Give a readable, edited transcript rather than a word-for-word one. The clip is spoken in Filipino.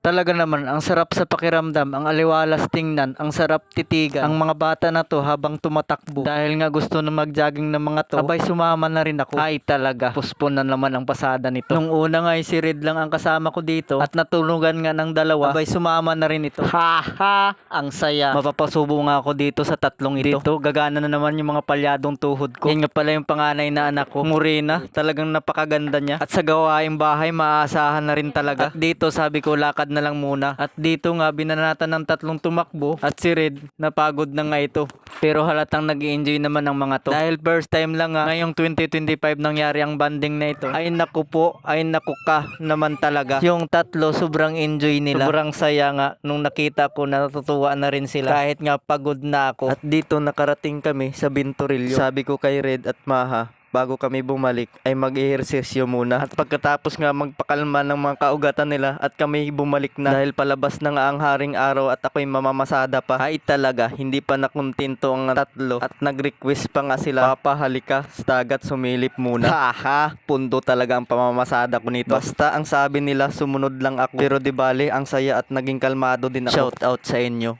Talaga naman, ang sarap sa pakiramdam, ang aliwalas tingnan, ang sarap titigan. Ang mga bata na to habang tumatakbo. Dahil nga gusto na mag-jogging ng mga to, abay sumama na rin ako. Ay talaga, puspon na naman ang pasada nito. Nung una nga ay si Red lang ang kasama ko dito at natulungan nga ng dalawa, abay sumama na rin ito. Ha ha! Ang saya. Mapapasubo nga ako dito sa tatlong ito. Dito, gagana na naman yung mga palyadong tuhod ko. Yan nga pala yung panganay na anak ko. Morena, talagang napakaganda niya. At sa gawaing bahay, maaasahan na rin talaga. At dito sabi ko lakad na lang muna. At dito nga binanatan ng tatlong tumakbo at si Red napagod na nga ito. Pero halatang nag-i-enjoy naman ang mga to. Dahil first time lang nga ngayong 2025 nangyari ang banding na ito. Ay naku po, ay naku ka naman talaga. Yung tatlo sobrang enjoy nila. Sobrang saya nga nung nakita ko na natutuwa na rin sila. Kahit nga pagod na ako. At dito nakarating kami sa Bintorillo. Sabi ko kay Red at Maha, bago kami bumalik ay mag-ehersisyo muna at pagkatapos nga magpakalma ng mga kaugatan nila at kami bumalik na dahil palabas na nga ang haring araw at ako'y mamamasada pa. Ay talaga, hindi pa nakuntinto ang tatlo at nag-request pa nga sila, Papa halika sa dagat sumilip muna. Haha, pundo talaga ang pamamasada ko nito. Basta ang sabi nila sumunod lang ako, pero di bale ang saya at naging kalmado din ako. Shout out sa inyo.